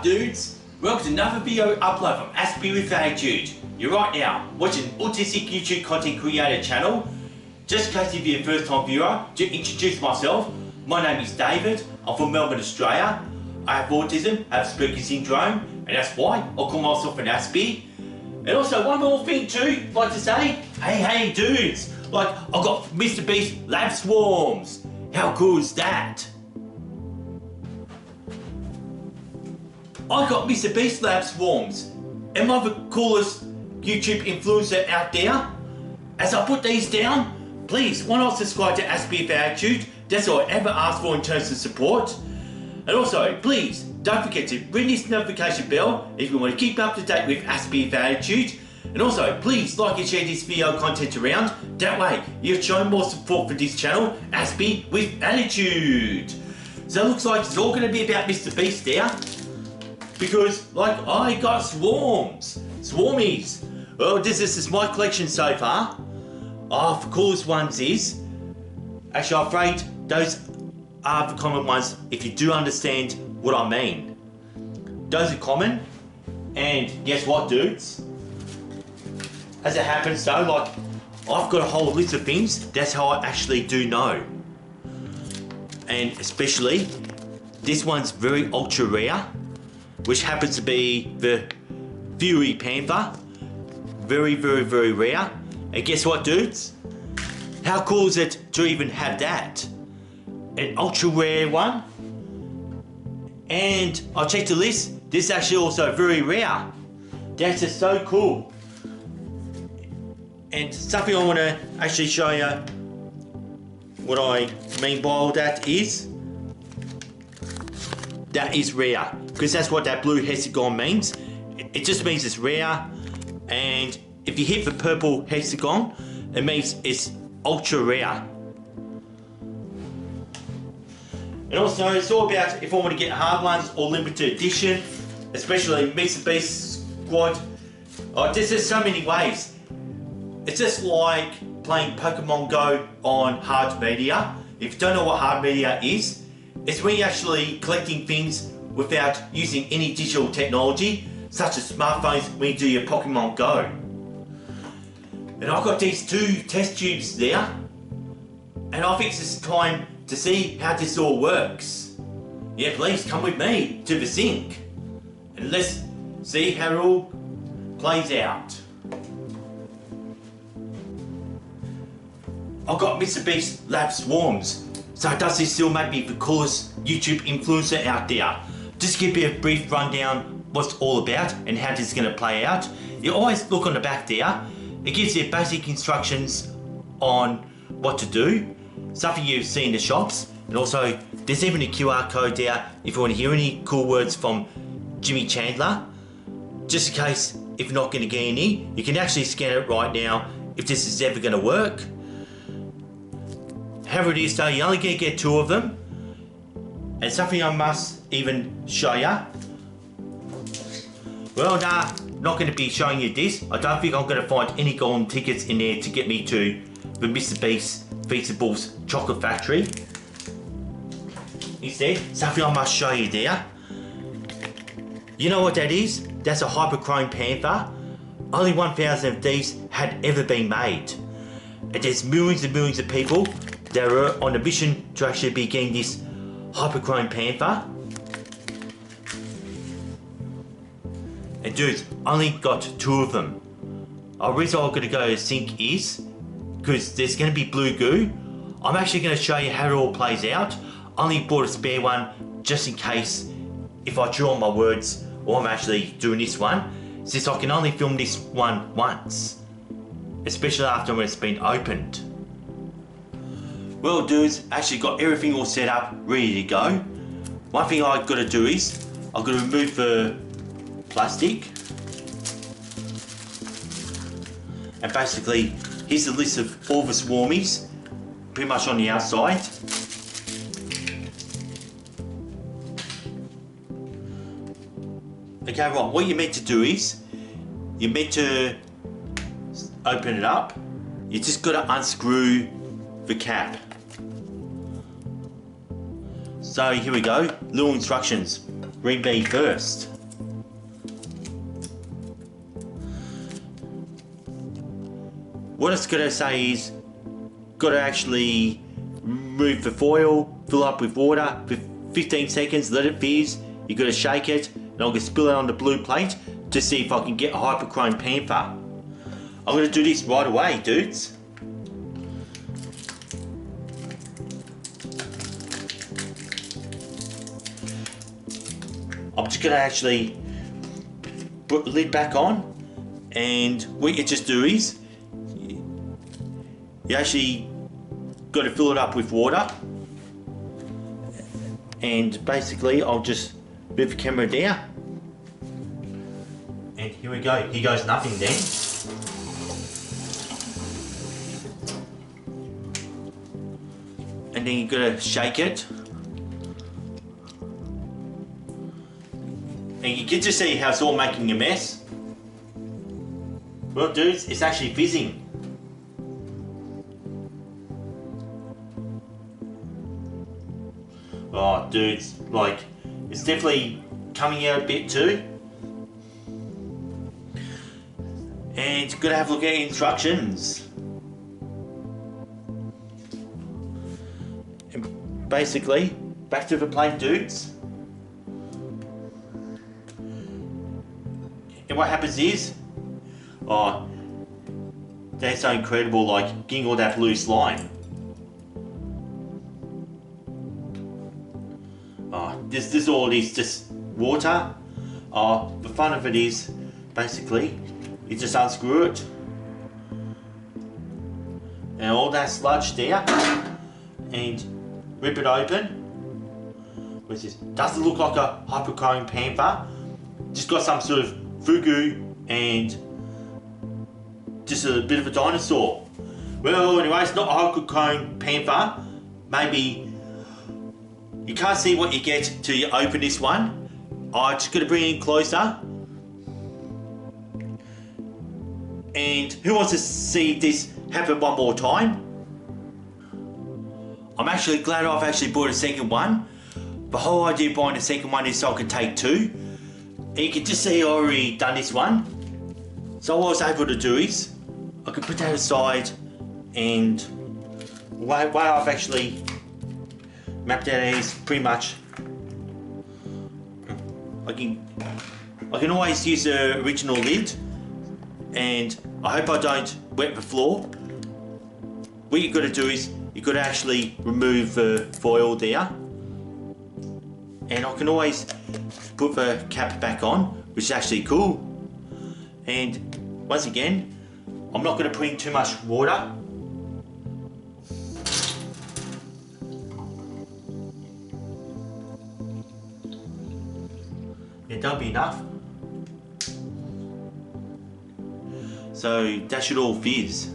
up, dudes? Welcome to another video upload from Aspie with Attitude. You're right now watching an autistic YouTube content creator channel. Just in case if you're a first time viewer, to introduce myself, my name is David. I'm from Melbourne, Australia. I have autism, have Asperger's syndrome, and that's why I call myself an Aspie. And also one more thing too, like to say, hey dudes, like I've got MrBeast lab swarms. How cool is that? I got MrBeast lab swarms. Am I the coolest YouTube influencer out there? As I put these down, please why not subscribe to Aspie with Attitude? That's all I ever ask for in terms of support. And also, please don't forget to ring this notification bell if you want to keep up to date with Aspie with Attitude. And also, please like and share this video content around. That way, you'll show more support for this channel, Aspie with Attitude. So it looks like it's all going to be about MrBeast there. Because, like, I got swarms. Swarmies. Well, this is my collection so far. Oh, the coolest ones is... Actually, I'm afraid those are the common ones if you do understand what I mean. Those are common. And guess what, dudes? As it happens though, like, I've got a whole list of things. That's how I actually do know. And especially, this one's very ultra rare, which happens to be the Fury Panther. Very rare. And guess what, dudes? How cool is it to even have that? An ultra rare one. And I checked the list. This is actually also very rare. That's just so cool. And something I want to actually show you what I mean by all that is rare, because that's what that blue hexagon means. It just means it's rare, and if you hit the purple hexagon, it means it's ultra rare. And also it's all about if I want to get hard ones or limited edition, especially MrBeast squad. Oh, there's just so many ways. It's just like playing Pokemon Go on hard media. If you don't know what hard media is, it's when you're actually collecting things without using any digital technology, such as smartphones when you do your Pokemon Go. And I've got these two test tubes there, and I think it's time to see how this all works. Yeah, please come with me to the sink, and let's see how it all plays out. I've got MrBeast lab swarms. So does this still make me the coolest YouTube influencer out there? Just give you a brief rundown what's all about and how this is going to play out. You always look on the back there. It gives you basic instructions on what to do. Something you see in the shops. And also there's even a QR code there if you want to hear any cool words from Jimmy Chandler. Just in case if you're not going to get any, you can actually scan it right now if this is ever going to work. However it is though, you're only going to get 2 of them. And something I must even show you. Well, nah, not going to be showing you this. I don't think I'm going to find any golden tickets in there to get me to the MrBeast Feastables Chocolate Factory. Instead, something I must show you there. You know what that is? That's a Hyperchrome Panther. Only 1,000 of these had ever been made. And there's millions and millions of people that are on a mission to actually be getting this Hyperchrome Panther. And dudes, only got 2 of them. The reason I'm going to go to sink is because there's going to be blue goo. I'm actually going to show you how it all plays out. Only bought a spare one just in case if I chew on my words or I'm actually doing this one, since I can only film this one once, especially after when it's been opened. Well dudes, actually got everything all set up, ready to go. One thing I've got to do is, I've got to remove the plastic. And basically, here's the list of all the swarmies, pretty much on the outside. Okay, right, what you're meant to do is, you're meant to open it up. You just got to unscrew the cap. So here we go, little instructions. ring B first. What it's going to say is, got to actually remove the foil, fill up with water for 15 seconds, let it fizz. You got to shake it, and I'm going to spill it on the blue plate to see if I can get a hyperchrome panther. I'm going to do this right away, dudes. I'm just going to actually put the lid back on, and what you just do is you actually got to fill it up with water, and basically I'll just move the camera down, and here we go. Here goes nothing then. And then you got to shake it, and you get to see how it's all making a mess. Well, dudes, it's actually fizzing. Oh, dudes, like, it's definitely coming out a bit too. And you've got to have a look at instructions. And basically, back to the plate, dudes. And what happens is, oh, that's so incredible, like getting all that blue slime. This all is just water. The fun of it is, basically, you just unscrew it, and all that sludge there, and rip it open, which is, doesn't look like a hyperchrome panther, just got some sort of fugu and just a bit of a dinosaur. Well, anyway, it's not a hyperchrome panther. Maybe you can't see what you get till you open this one. I'm just going to bring it in closer. And who wants to see this happen one more time? I'm actually glad I've actually bought a second one. The whole idea of buying a second one is so I can take two. And you can just see I already done this one. So what I was able to do is, I could put that aside, and the way I've actually mapped out is pretty much, I can always use the original lid, and I hope I don't wet the floor. What you've got to do is, you've got to actually remove the foil there, and I can always put the cap back on, which is actually cool. And once again, I'm not going to put in too much water. Yeah, that'll be enough. So that should all fizz.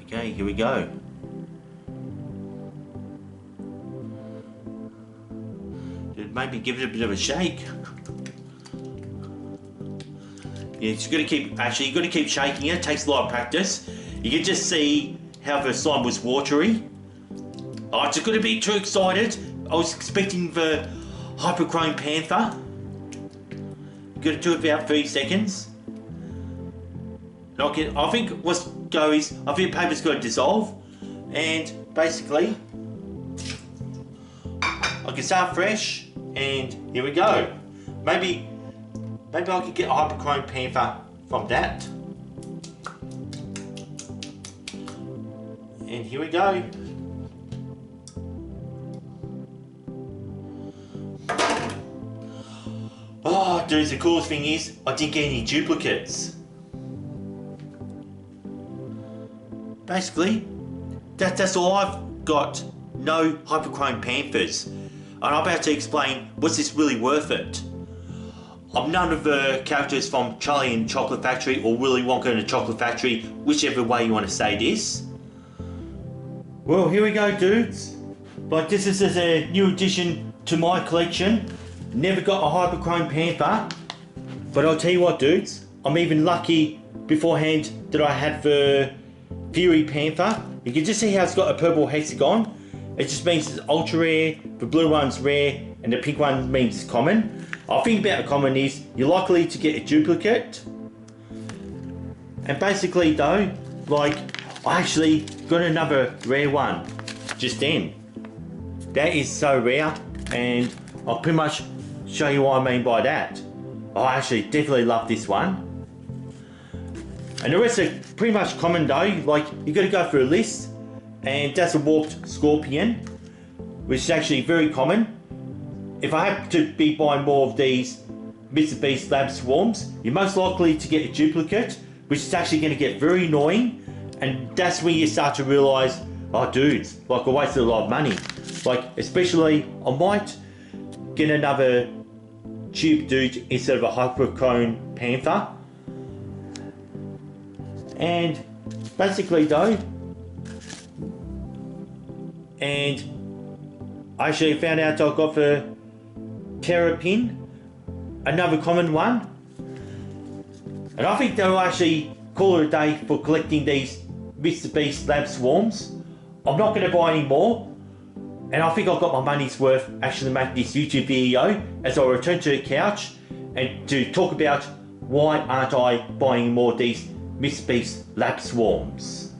Okay, here we go. Maybe give it a bit of a shake. Yeah, you've got to keep shaking it. It takes a lot of practice. You can just see how the slime was watery. I just got to be too excited. I was expecting the hyperchrome panther. You've got to do it about 30 seconds. And I think what's go is, I think the paper's got to dissolve, and basically I can start fresh. And here we go. Maybe I could get a hyperchrome panther from that. And here we go. Oh, dudes, the coolest thing is I didn't get any duplicates. Basically, that's all I've got. No hyperchrome panthers. And I'm about to explain, was this really worth it? I'm none of the characters from Charlie and the Chocolate Factory or Willy Wonka and the Chocolate Factory, whichever way you want to say this. Well, here we go, dudes. Like, this is a new addition to my collection. Never got a hyperchrome panther. But I'll tell you what, dudes, I'm even lucky beforehand that I had the Fury Panther. You can just see how it's got a purple hexagon. It just means it's ultra rare, the blue one's rare, and the pink one means it's common. I think about the common is you're likely to get a duplicate. And basically though, like, I actually got another rare one just then. That is so rare, and I'll pretty much show you what I mean by that. I actually definitely love this one. And the rest are pretty much common though, like you gotta go through a list, and that's a warped scorpion, which is actually very common. If I have to be buying more of these MrBeast Lab Swarms, you're most likely to get a duplicate, which is actually going to get very annoying, and that's when you start to realise, oh dudes, like I wasted a lot of money. Like, especially, I might get another tube dude instead of a hyperchrome panther. And basically though, and I actually found out I got the Terrapin, another common one. And I think they'll actually call it a day for collecting these MrBeast Lab Swarms. I'm not going to buy any more, and I think I've got my money's worth actually making this YouTube video as I return to the couch and to talk about why aren't I buying more of these MrBeast Lab Swarms.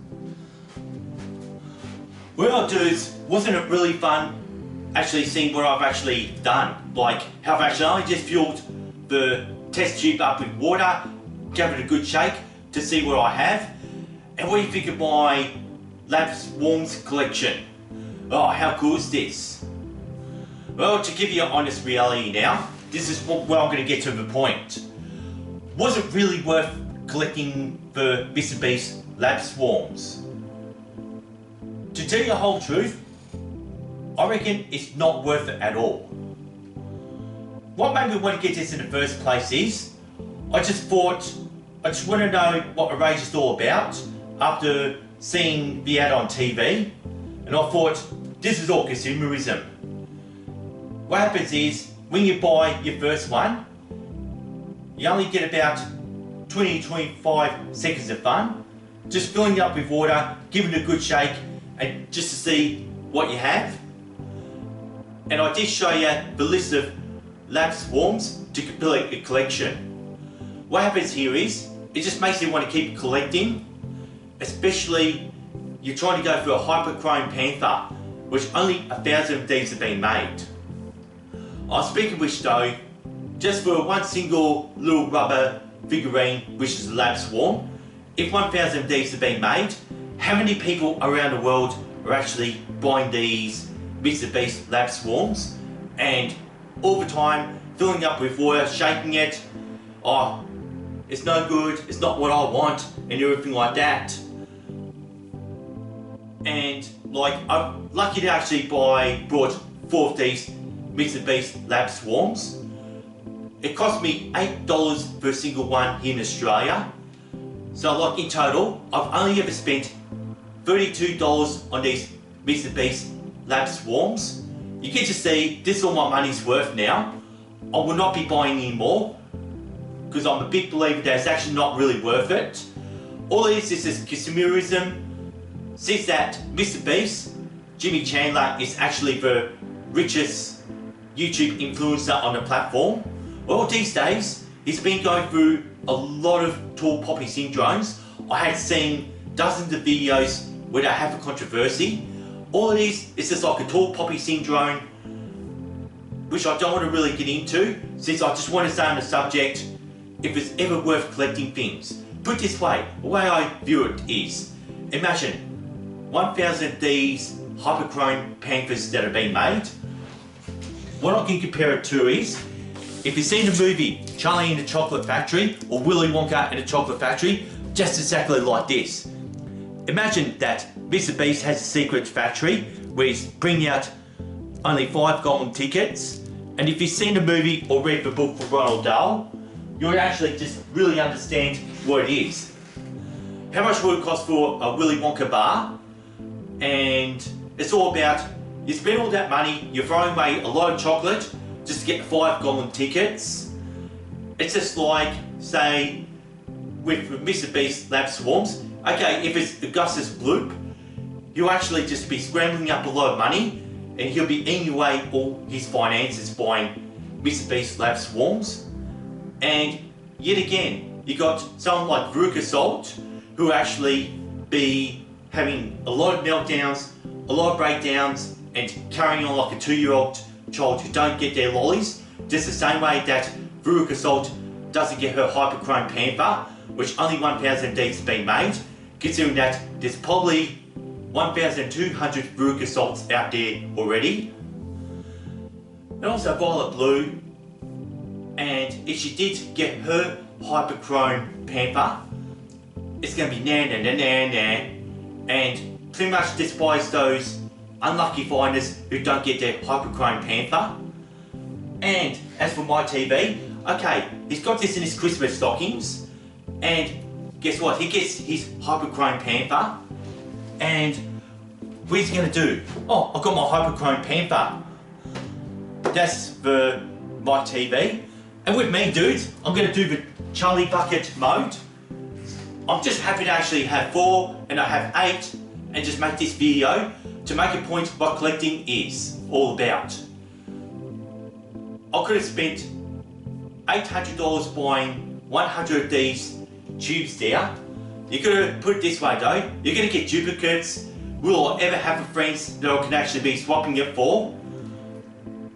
Well dudes, wasn't it really fun actually seeing what I've actually done? Like how I've actually only just filled the test tube up with water, gave it a good shake to see what I have. And what do you think of my Lab Swarms collection? Oh, how cool is this? Well, to give you an honest reality now, this is where I'm going to get to the point. Was it really worth collecting the MrBeast Lab Swarms? To tell you the whole truth, I reckon it's not worth it at all. What made me want to get this in the first place is, I just want to know what the rage is all about after seeing the ad on TV, and I thought, this is all consumerism. What happens is, when you buy your first one, you only get about 20-25 seconds of fun, just filling it up with water, giving it a good shake, and just to see what you have. And I did show you the list of Lab Swarms to complete the collection. What happens here is, it just makes you want to keep collecting, especially you're trying to go for a hyperchrome panther, which only 1,000 of these have been made. Speaking of which though, just for one single little rubber figurine, which is a Lab Swarm, if 1,000 of these have been made, how many people around the world are actually buying these MrBeast Lab Swarms and all the time filling up with water, shaking it, oh, it's no good, it's not what I want, and everything like that. And like, I'm lucky to actually brought 4 of these MrBeast Lab Swarms. It cost me $8 per single one here in Australia. So like in total, I've only ever spent $32 on these MrBeast Lab Swarms. You get to see, this is all my money's worth now. I will not be buying any more, because I'm a big believer that it's actually not really worth it. All this is consumerism. Since that MrBeast, Jimmy Chandler, is actually the richest YouTube influencer on the platform, well, these days, he's been going through a lot of tall poppy syndromes. I had seen dozens of videos where they have a controversy. All it is just like a tall poppy syndrome, which I don't want to really get into, since I just want to stay on the subject, if it's ever worth collecting things. Put it this way, the way I view it is, imagine 1,000 of these hyperchrome panthers that have been made. What I can compare it to is, if you've seen the movie Charlie and the Chocolate Factory, or Willy Wonka and the Chocolate Factory, just exactly like this. Imagine that MrBeast has a secret factory where he's bringing out only 5 golden tickets, and if you've seen the movie or read the book from Roald Dahl, you'll actually just really understand what it is. How much would it cost for a Willy Wonka bar? And it's all about, you spend all that money, you're throwing away a lot of chocolate just to get 5 golden tickets. It's just like, say, with MrBeast Lab Swarms, Okay, if it's Augustus Bloop, he'll actually just be scrambling up a lot of money and he'll be eating away all his finances buying MrBeast Lab Swarms. And yet again, you got someone like Veruca Salt, who will actually be having a lot of meltdowns, a lot of breakdowns, and carrying on like a 2-year-old child who don't get their lollies, just the same way that Veruca Salt doesn't get her Hyperchrome Panther, which only 1,000 Ds has been made, considering that there's probably 1,200 Veruca Salts out there already. And also Violet Blue, and if she did get her Hyperchrome Panther, it's going to be na na na na na, and pretty much despise those unlucky finders who don't get their Hyperchrome Panther. And as for my TV, okay, he's got this in his Christmas stockings, and guess what? He gets his Hyperchrome Panther, and what's he going to do? Oh, I've got my Hyperchrome Panther. That's for my TV. And with me, dudes, I'm going to do the Charlie Bucket mode. I'm just happy to actually have 4 and I have 8 and just make this video to make a point what collecting is all about. I could have spent $800 buying 100 of these tubes there. You gotta put it this way though, you're gonna get duplicates. Will I ever have a friends that I can actually be swapping it for?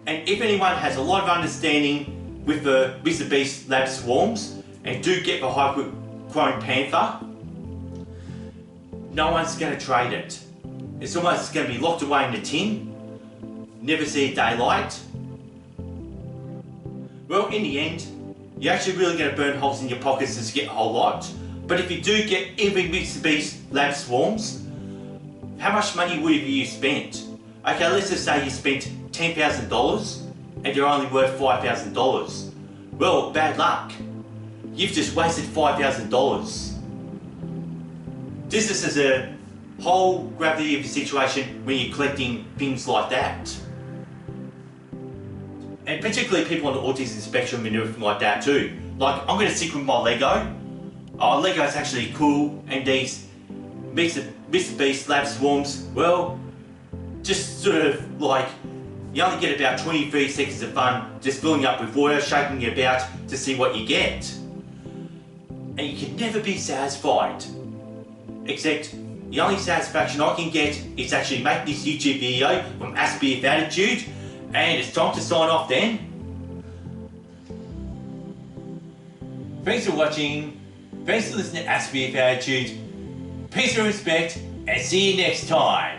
And if anyone has a lot of understanding with the MrBeast Lab Swarms and do get the Hyperchrome Panther, no one's gonna trade it. It's almost gonna be locked away in the tin, never see daylight. Well, in the end, you're actually really going to burn holes in your pockets to get a whole lot. But if you do get every MrBeast Lab Swarms, how much money would you spent? Okay, let's just say you spent $10,000 and they're only worth $5,000. Well, bad luck. You've just wasted $5,000. This is a whole gravity of the situation when you're collecting things like that. And particularly people on the autism spectrum and everything like that too. Like, I'm going to stick with my Lego. Lego's actually cool, and these MrBeast Lab Swarms, well, just sort of like, you only get about 23 seconds of fun just filling up with water, shaking it about to see what you get. And you can never be satisfied. Except, the only satisfaction I can get is actually making this YouTube video from Aspie with Attitude. And it's time to sign off then. Thanks for watching. Thanks for listening to Aspie with Attitude. Peace and respect, and see you next time.